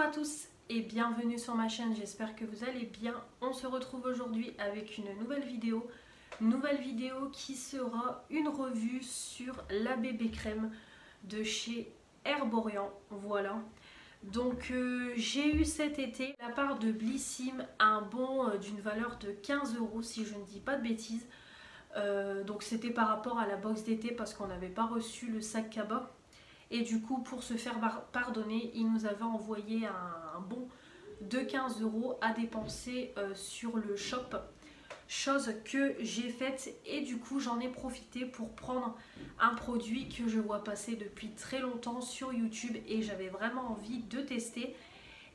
à tous et bienvenue sur ma chaîne, j'espère que vous allez bien. On se retrouve aujourd'hui avec une nouvelle vidéo qui sera une revue sur la bébé crème de chez Herborian, voilà. Donc j'ai eu cet été de la part de Blissim un bon d'une valeur de 15 € si je ne dis pas de bêtises. Donc c'était par rapport à la box d'été parce qu'on n'avait pas reçu le sac cabas. Et du coup, pour se faire pardonner, il nous avait envoyé un bon de 15 € à dépenser sur le shop. Chose que j'ai faite et du coup, j'en ai profité pour prendre un produit que je vois passer depuis très longtemps sur YouTube et j'avais vraiment envie de tester.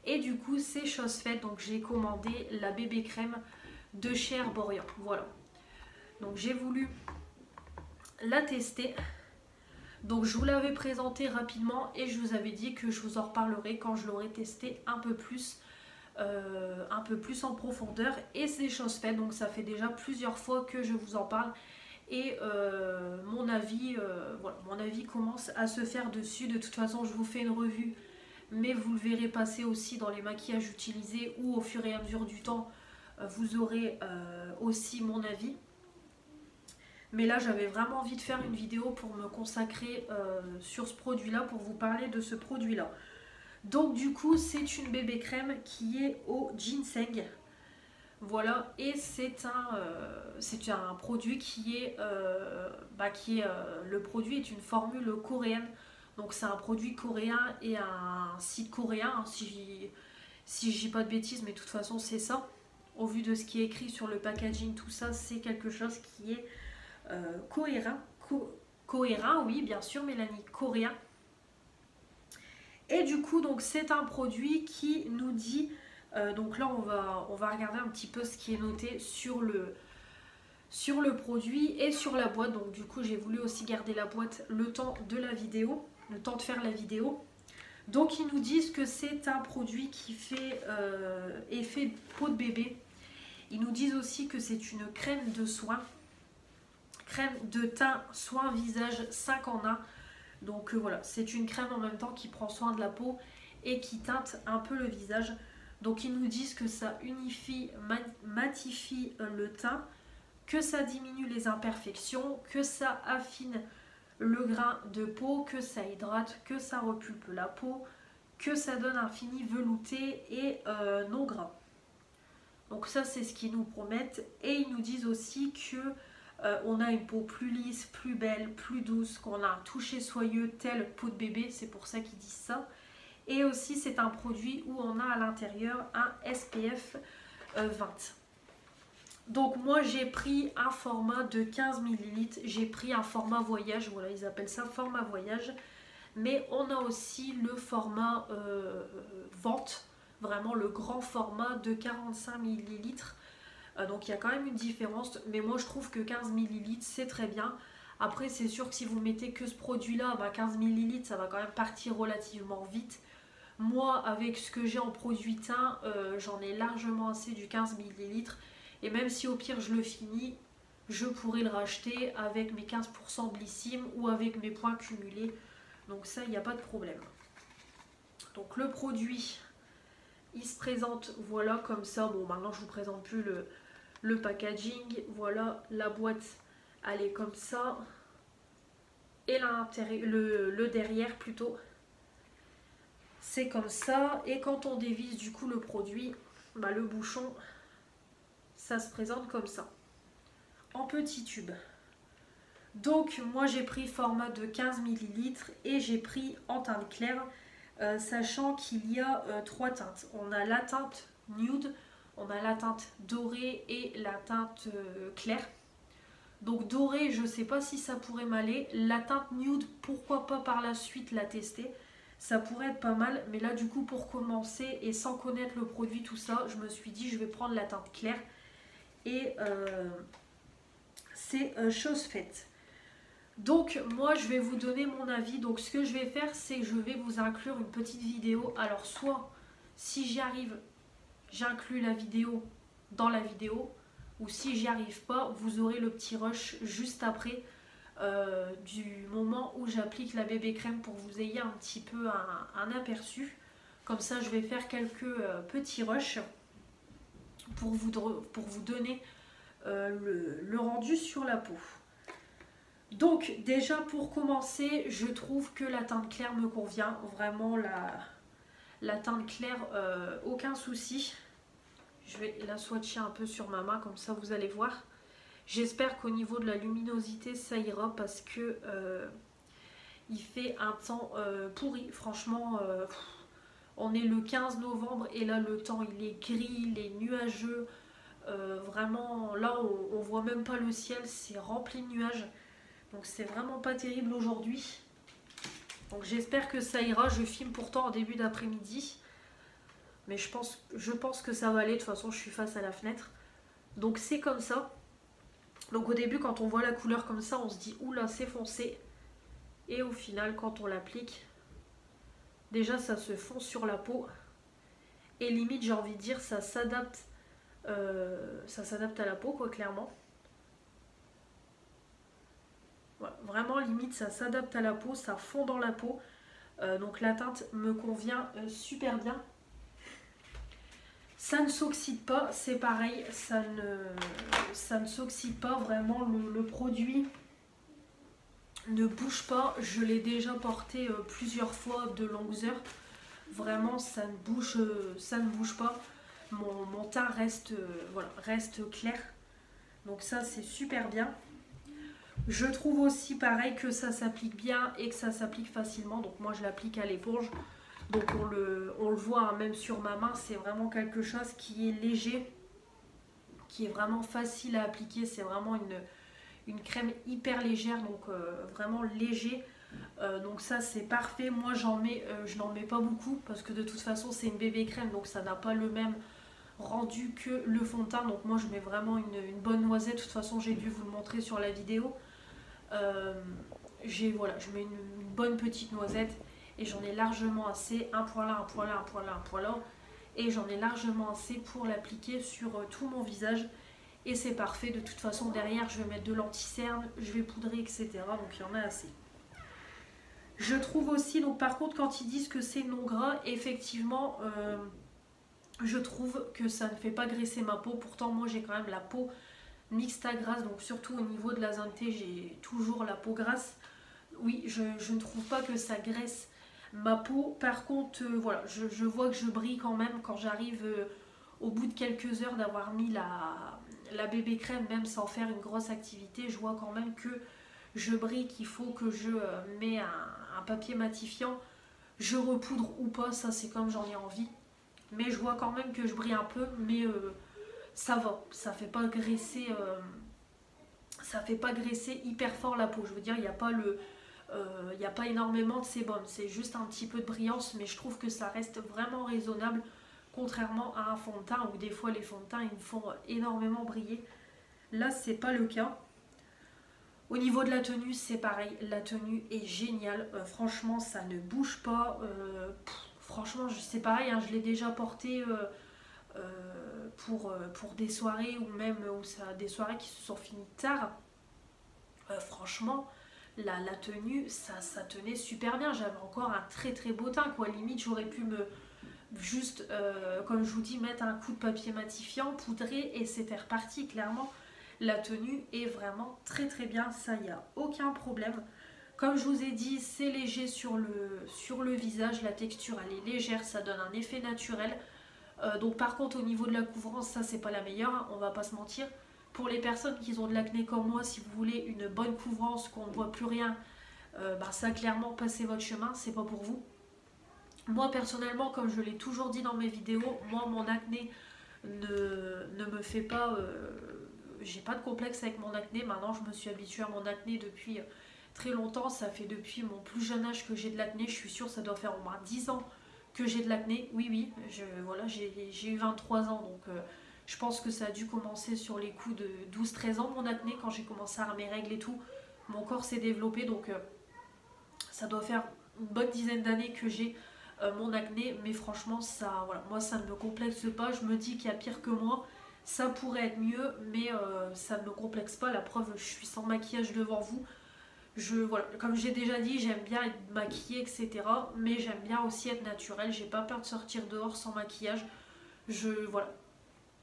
Et du coup, c'est chose faite. Donc, j'ai commandé la bébé crème de chez Herborian. Voilà. Donc, j'ai voulu la tester. Donc je vous l'avais présenté rapidement et je vous avais dit que je vous en reparlerai quand je l'aurai testé un peu plus en profondeur. Et c'est chose faite, donc ça fait déjà plusieurs fois que je vous en parle. Et mon avis commence à se faire dessus. De toute façon, je vous fais une revue, mais vous le verrez passer aussi dans les maquillages utilisés ou au fur et à mesure du temps, vous aurez aussi mon avis. Mais là, j'avais vraiment envie de faire une vidéo pour me consacrer sur ce produit-là, pour vous parler de ce produit-là. Donc du coup, c'est une bébé crème qui est au ginseng. Voilà, et c'est un produit qui est... le produit est une formule coréenne. Donc c'est un produit coréen et un site coréen, hein, si je dis pas de bêtises, mais de toute façon c'est ça. Au vu de ce qui est écrit sur le packaging, tout ça, c'est quelque chose qui est... coréen, oui bien sûr Mélanie, coréen. Et du coup donc c'est un produit qui nous dit, donc là on va regarder un petit peu ce qui est noté sur le produit et sur la boîte. Donc du coup j'ai voulu aussi garder la boîte le temps de la vidéo, le temps de faire la vidéo. Donc ils nous disent que c'est un produit qui fait effet peau de bébé. Ils nous disent aussi que c'est une crème de soin, crème de teint, soin visage 5 en 1. Donc voilà, c'est une crème en même temps qui prend soin de la peau et qui teinte un peu le visage. Donc ils nous disent que ça unifie, matifie le teint, que ça diminue les imperfections, que ça affine le grain de peau, que ça hydrate, que ça repulpe la peau, que ça donne un fini velouté et non gras. Donc ça c'est ce qu'ils nous promettent. Et ils nous disent aussi que on a une peau plus lisse, plus belle, plus douce, qu'on a un toucher soyeux tel peau de bébé, c'est pour ça qu'ils disent ça. Et aussi c'est un produit où on a à l'intérieur un SPF 20. Donc moi j'ai pris un format de 15 ml, j'ai pris un format voyage, voilà ils appellent ça format voyage. Mais on a aussi le format vente, vraiment le grand format de 45 ml. Donc il y a quand même une différence, mais moi je trouve que 15 ml c'est très bien. Après c'est sûr que si vous mettez que ce produit là, 15 ml ça va quand même partir relativement vite. Moi avec ce que j'ai en produit teint, j'en ai largement assez du 15 ml. Et même si au pire je le finis, je pourrais le racheter avec mes 15% Blissim ou avec mes points cumulés. Donc ça il n'y a pas de problème. Donc le produit il se présente voilà comme ça. Bon maintenant je vous présente plus le packaging, voilà la boîte elle est comme ça et le derrière plutôt c'est comme ça. Et quand on dévisse du coup le produit, le bouchon ça se présente comme ça en petit tube. Donc moi j'ai pris format de 15 ml et j'ai pris en teinte claire, sachant qu'il y a 3 teintes. On a la teinte nude, on a la teinte dorée et la teinte claire. Donc dorée, je ne sais pas si ça pourrait m'aller. La teinte nude, pourquoi pas par la suite la tester. Ça pourrait être pas mal. Mais là du coup pour commencer et sans connaître le produit, tout ça, je me suis dit je vais prendre la teinte claire. Et c'est chose faite. Donc moi je vais vous donner mon avis. Donc ce que je vais faire c'est que je vais vous inclure une petite vidéo. Alors soit si j'y arrive j'inclus la vidéo dans la vidéo, ou si j'y arrive pas vous aurez le petit rush juste après du moment où j'applique la bébé crème pour que vous ayez un petit peu un aperçu. Comme ça, je vais faire quelques petits rushs pour vous donner le rendu sur la peau. Donc déjà pour commencer, je trouve que la teinte claire me convient. Vraiment la teinte claire, aucun souci. Je vais la swatcher un peu sur ma main, comme ça vous allez voir. J'espère qu'au niveau de la luminosité ça ira, parce que il fait un temps pourri. Franchement, on est le 15 novembre et là le temps il est gris, il est nuageux. Vraiment là on voit même pas le ciel, c'est rempli de nuages. Donc c'est vraiment pas terrible aujourd'hui. Donc j'espère que ça ira. Je filme pourtant en début d'après-midi. Mais je pense que ça va aller. De toute façon je suis face à la fenêtre. Donc c'est comme ça. Donc au début quand on voit la couleur comme ça, on se dit oula c'est foncé. Et au final quand on l'applique, déjà ça se fond sur la peau. Et limite j'ai envie de dire ça s'adapte à la peau quoi, clairement. Voilà, vraiment limite ça s'adapte à la peau, ça fond dans la peau. Donc la teinte me convient super bien. Ça ne s'oxyde pas, c'est pareil, ça ne s'oxyde pas vraiment, le produit ne bouge pas. Je l'ai déjà porté plusieurs fois de longues heures. Vraiment ça ne bouge pas. Mon teint reste, voilà, reste clair. Donc ça c'est super bien. Je trouve aussi pareil que ça s'applique bien et que ça s'applique facilement. Donc moi je l'applique à l'éponge. Donc on le voit hein, même sur ma main, c'est vraiment quelque chose qui est léger, qui est vraiment facile à appliquer. C'est vraiment une crème hyper légère, donc vraiment léger. Donc ça c'est parfait. Moi je n'en mets pas beaucoup parce que de toute façon c'est une bébé crème, donc ça n'a pas le même rendu que le fond de teint. Donc moi je mets vraiment une bonne noisette. De toute façon j'ai dû vous le montrer sur la vidéo. Voilà, je mets une bonne petite noisette et j'en ai largement assez, un point là, un point là, un point là, un point là, et j'en ai largement assez pour l'appliquer sur tout mon visage et c'est parfait. De toute façon derrière je vais mettre de l'anti-cerne, je vais poudrer, etc. Donc il y en a assez. Je trouve aussi, donc par contre quand ils disent que c'est non gras, effectivement je trouve que ça ne fait pas graisser ma peau. Pourtant moi j'ai quand même la peau mixta grasse, donc surtout au niveau de la zone T, j'ai toujours la peau grasse. Oui, je ne trouve pas que ça graisse ma peau. Par contre, voilà, je vois que je brille quand même quand j'arrive au bout de quelques heures d'avoir mis la bébé crème, même sans faire une grosse activité. Je vois quand même que je brille, qu'il faut que je mets un papier matifiant. Je repoudre ou pas, ça c'est comme j'en ai envie. Mais je vois quand même que je brille un peu, mais ça va, ça fait pas graisser hyper fort la peau. Je veux dire, il n'y a pas énormément de sébum, c'est juste un petit peu de brillance, mais je trouve que ça reste vraiment raisonnable, contrairement à un fond de teint où des fois les fonds de teint ils me font énormément briller. Là c'est pas le cas. Au niveau de la tenue c'est pareil, la tenue est géniale, franchement ça ne bouge pas. Franchement c'est pareil, hein, je l'ai déjà porté pour des soirées ou même des soirées qui se sont finies tard. Franchement la tenue ça tenait super bien. J'avais encore un très très beau teint quoi. Limite j'aurais pu juste comme je vous dis mettre un coup de papier matifiant, poudrer et c'était reparti. Clairement la tenue est vraiment très très bien, ça y a aucun problème. Comme je vous ai dit, c'est léger sur le visage, la texture elle est légère, ça donne un effet naturel. Donc par contre au niveau de la couvrance, ça c'est pas la meilleure, hein, on va pas se mentir. Pour les personnes qui ont de l'acné comme moi, si vous voulez une bonne couvrance, qu'on ne voit plus rien, ça clairement passez votre chemin, c'est pas pour vous. Moi personnellement, comme je l'ai toujours dit dans mes vidéos, moi mon acné ne me fait pas... j'ai pas de complexe avec mon acné. Maintenant je me suis habituée à mon acné depuis très longtemps. Ça fait depuis mon plus jeune âge que j'ai de l'acné. Je suis sûre ça doit faire au moins 10 ans que j'ai de l'acné. Oui, voilà, j'ai eu 23 ans. Donc je pense que ça a dû commencer sur les coups de 12-13 ans mon acné. Quand j'ai commencé à avoir mes règles et tout, mon corps s'est développé. Donc ça doit faire une bonne dizaine d'années que j'ai mon acné. Mais franchement ça, voilà, moi ça ne me complexe pas. Je me dis qu'il y a pire que moi. Ça pourrait être mieux, mais ça ne me complexe pas. La preuve, je suis sans maquillage devant vous. Voilà, comme j'ai déjà dit, j'aime bien être maquillée, etc. Mais j'aime bien aussi être naturelle. J'ai pas peur de sortir dehors sans maquillage. Voilà,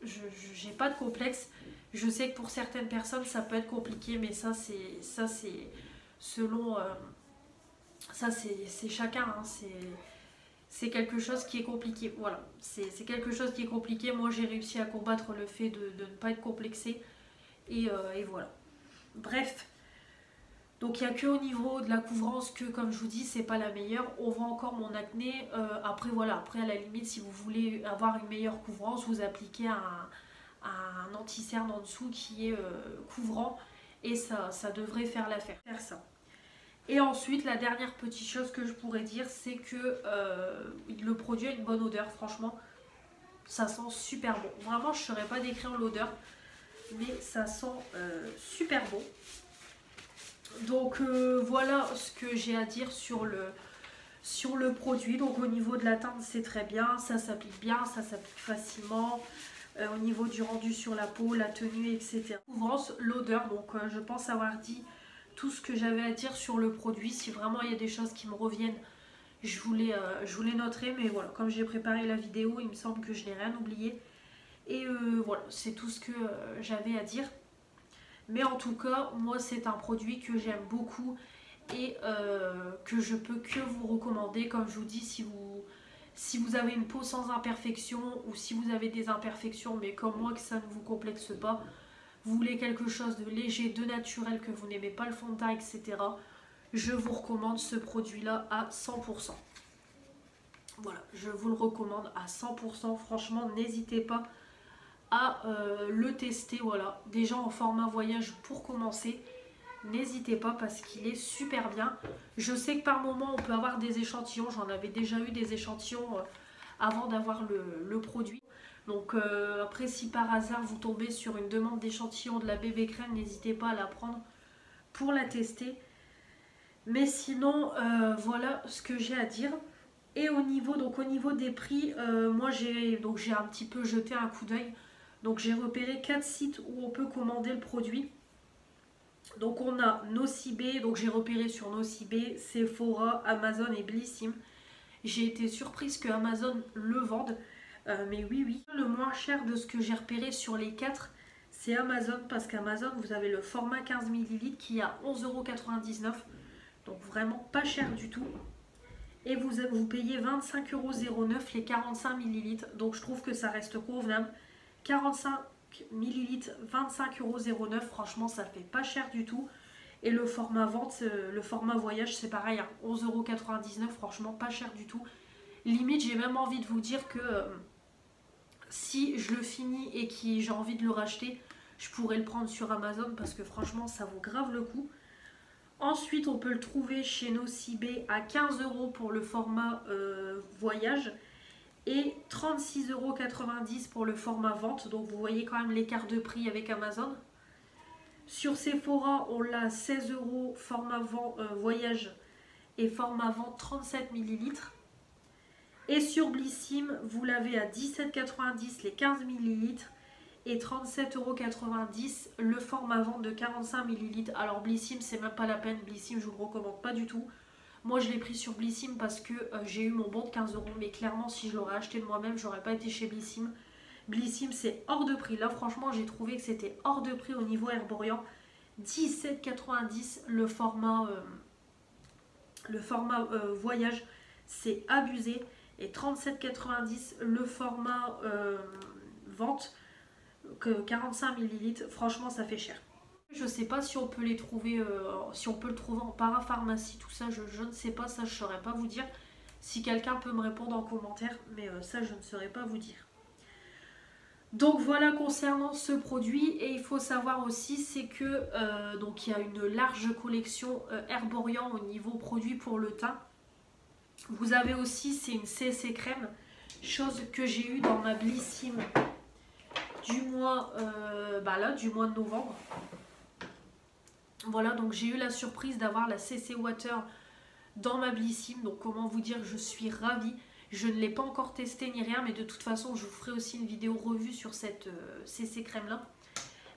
j'ai pas de complexe. Je sais que pour certaines personnes ça peut être compliqué, mais ça c'est selon ça c'est chacun, hein. C'est quelque chose qui est compliqué. Voilà, c'est quelque chose qui est compliqué. Moi j'ai réussi à combattre le fait de ne pas être complexée et voilà. Bref. Donc il n'y a que au niveau de la couvrance que, comme je vous dis, c'est pas la meilleure. On voit encore mon acné. Après voilà, après à la limite, si vous voulez avoir une meilleure couvrance, vous appliquez un anti-cerne en dessous qui est couvrant et ça devrait faire l'affaire. Faire ça. Et ensuite, la dernière petite chose que je pourrais dire, c'est que le produit a une bonne odeur. Franchement, ça sent super bon. Vraiment, je ne saurais pas décrire l'odeur, mais ça sent super bon. Donc voilà ce que j'ai à dire sur le produit. Donc au niveau de la teinte, c'est très bien, ça s'applique bien, ça s'applique facilement. Au niveau du rendu sur la peau, la tenue, etc. Couvrance, l'odeur, donc je pense avoir dit tout ce que j'avais à dire sur le produit. Si vraiment il y a des choses qui me reviennent, je vous les noterai. Mais voilà, comme j'ai préparé la vidéo, il me semble que je n'ai rien oublié. Et voilà, c'est tout ce que j'avais à dire. Mais en tout cas, moi c'est un produit que j'aime beaucoup et que je peux que vous recommander. Comme je vous dis, si vous avez une peau sans imperfection ou si vous avez des imperfections mais comme moi que ça ne vous complexe pas, vous voulez quelque chose de léger, de naturel, que vous n'aimez pas le fond de teint, etc. Je vous recommande ce produit-là à 100%. Voilà, je vous le recommande à 100%. Franchement, n'hésitez pas à le tester. Voilà, déjà en format voyage pour commencer. N'hésitez pas parce qu'il est super bien. Je sais que par moment on peut avoir des échantillons. J'en avais déjà eu des échantillons avant d'avoir le produit. Donc après si par hasard vous tombez sur une demande d'échantillon de la bébé crème, n'hésitez pas à la prendre pour la tester. Mais sinon voilà ce que j'ai à dire. Et au niveau des prix, moi j'ai un petit peu jeté un coup d'œil. Donc j'ai repéré 4 sites où on peut commander le produit. Donc on a Nocibé, donc j'ai repéré sur Nocibé, Sephora, Amazon et Blissim. J'ai été surprise que Amazon le vende, mais oui. Le moins cher de ce que j'ai repéré sur les 4, c'est Amazon, parce qu'Amazon vous avez le format 15 ml qui est à 11,99 €, donc vraiment pas cher du tout. Et vous payez 25,09 € les 45 ml, donc je trouve que ça reste convenable. 45 ml, 25,09 €, franchement ça fait pas cher du tout. Et le format vente, le format voyage c'est pareil, hein, 11,99 €, franchement pas cher du tout. Limite j'ai même envie de vous dire que si je le finis et que j'ai envie de le racheter, je pourrais le prendre sur Amazon parce que franchement ça vaut grave le coup. Ensuite on peut le trouver chez Nocibé à 15 € pour le format voyage et 36,90 € pour le format vente. Donc vous voyez quand même l'écart de prix avec Amazon. Sur Sephora, on l'a à 16 € format voyage et format vente 37 ml. Et sur Blissim, vous l'avez à 17,90 € les 15 ml et 37,90 € le format vente de 45 ml. Alors Blissim, c'est même pas la peine. Blissim, je vous le recommande pas du tout. Moi je l'ai pris sur Blissim parce que j'ai eu mon bon de 15 €, mais clairement si je l'aurais acheté de moi-même, j'aurais pas été chez Blissim. Blissim c'est hors de prix. Là franchement j'ai trouvé que c'était hors de prix au niveau Herborian. 17,90 € le format voyage, c'est abusé. Et 37,90 € le format vente, que 45 ml, franchement ça fait cher. Je sais pas si on peut les trouver, si on peut le trouver en parapharmacie, tout ça, je ne sais pas, ça je saurais pas vous dire. Si quelqu'un peut me répondre en commentaire, mais ça je ne saurais pas vous dire. Donc voilà concernant ce produit. Et il faut savoir aussi c'est que donc il y a une large collection Herborian au niveau produit pour le teint. Vous avez aussi, c'est une CC crème, chose que j'ai eu dans ma Blissim du mois du mois de novembre. Voilà, donc j'ai eu la surprise d'avoir la CC Water dans ma Blissim. Donc comment vous dire, je suis ravie. Je ne l'ai pas encore testé ni rien, mais de toute façon je vous ferai aussi une vidéo revue sur cette CC crème là.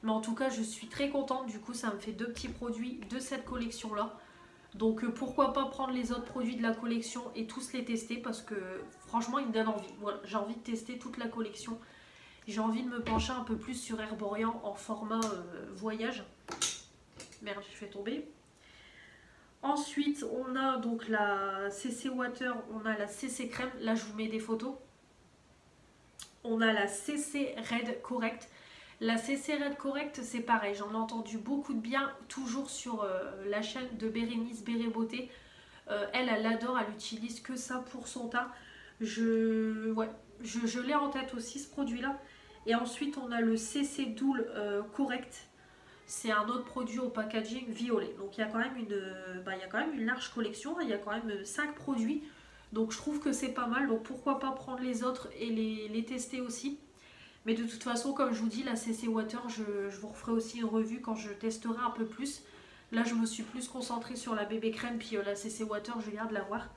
Mais en tout cas, je suis très contente. Du coup, ça me fait 2 petits produits de cette collection-là. Donc pourquoi pas prendre les autres produits de la collection et tous les tester parce que franchement, ils me donnent envie. Voilà, j'ai envie de tester toute la collection. J'ai envie de me pencher un peu plus sur Herborian en format voyage. Merde, j'ai fait tomber. Ensuite, on a donc la CC Water, on a la CC Crème. Là, je vous mets des photos. On a la CC Red Correct. La CC Red Correct, c'est pareil. J'en ai entendu beaucoup de bien, toujours sur la chaîne de Bérénice Béré Beauté. Elle adore, elle utilise que ça pour son teint. Je l'ai en tête aussi, ce produit-là. Et ensuite, on a le CC Doule Correct. C'est un autre produit au packaging violet. Donc il y a quand même une large collection. Il y a quand même 5 produits. Donc je trouve que c'est pas mal. Donc pourquoi pas prendre les autres et les tester aussi. Mais de toute façon, comme je vous dis, la CC Water, je vous referai aussi une revue quand je testerai un peu plus. Là, je me suis plus concentrée sur la bébé crème. Puis la CC Water, je viens de la voir.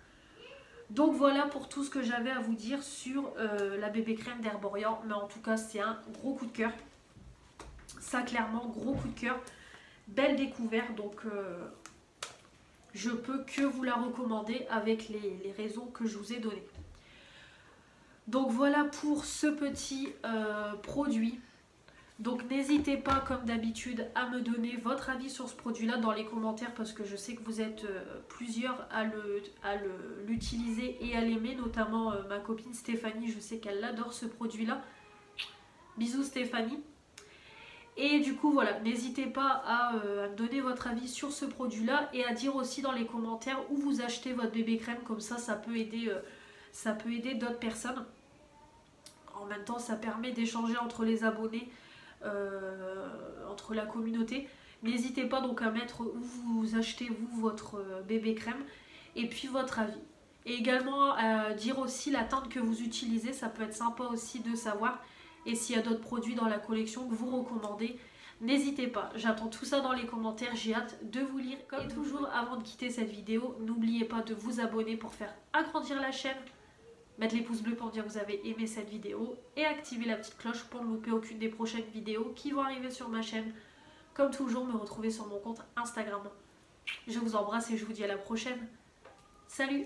Donc voilà pour tout ce que j'avais à vous dire sur la bébé crème d'Herborian. Mais en tout cas, c'est un gros coup de cœur. Ça, clairement, gros coup de cœur. Belle découverte. Donc, je peux que vous la recommander avec les raisons que je vous ai données. Donc, voilà pour ce petit produit. Donc, n'hésitez pas, comme d'habitude, à me donner votre avis sur ce produit-là dans les commentaires parce que je sais que vous êtes plusieurs à l'utiliser et à l'aimer. Notamment ma copine Stéphanie, je sais qu'elle adore ce produit-là. Bisous Stéphanie. Et du coup voilà, n'hésitez pas à me donner votre avis sur ce produit là et à dire aussi dans les commentaires où vous achetez votre bébé crème, comme ça peut aider d'autres personnes. En même temps ça permet d'échanger entre les abonnés, entre la communauté. N'hésitez pas donc à mettre où vous achetez vous votre bébé crème et puis votre avis. Et également à dire aussi la teinte que vous utilisez, ça peut être sympa aussi de savoir. Et s'il y a d'autres produits dans la collection que vous recommandez, n'hésitez pas. J'attends tout ça dans les commentaires, j'ai hâte de vous lire. Comme toujours, avant de quitter cette vidéo, n'oubliez pas de vous abonner pour faire agrandir la chaîne, mettre les pouces bleus pour dire que vous avez aimé cette vidéo et activer la petite cloche pour ne louper aucune des prochaines vidéos qui vont arriver sur ma chaîne. Comme toujours, me retrouver sur mon compte Instagram. Je vous embrasse et je vous dis à la prochaine. Salut!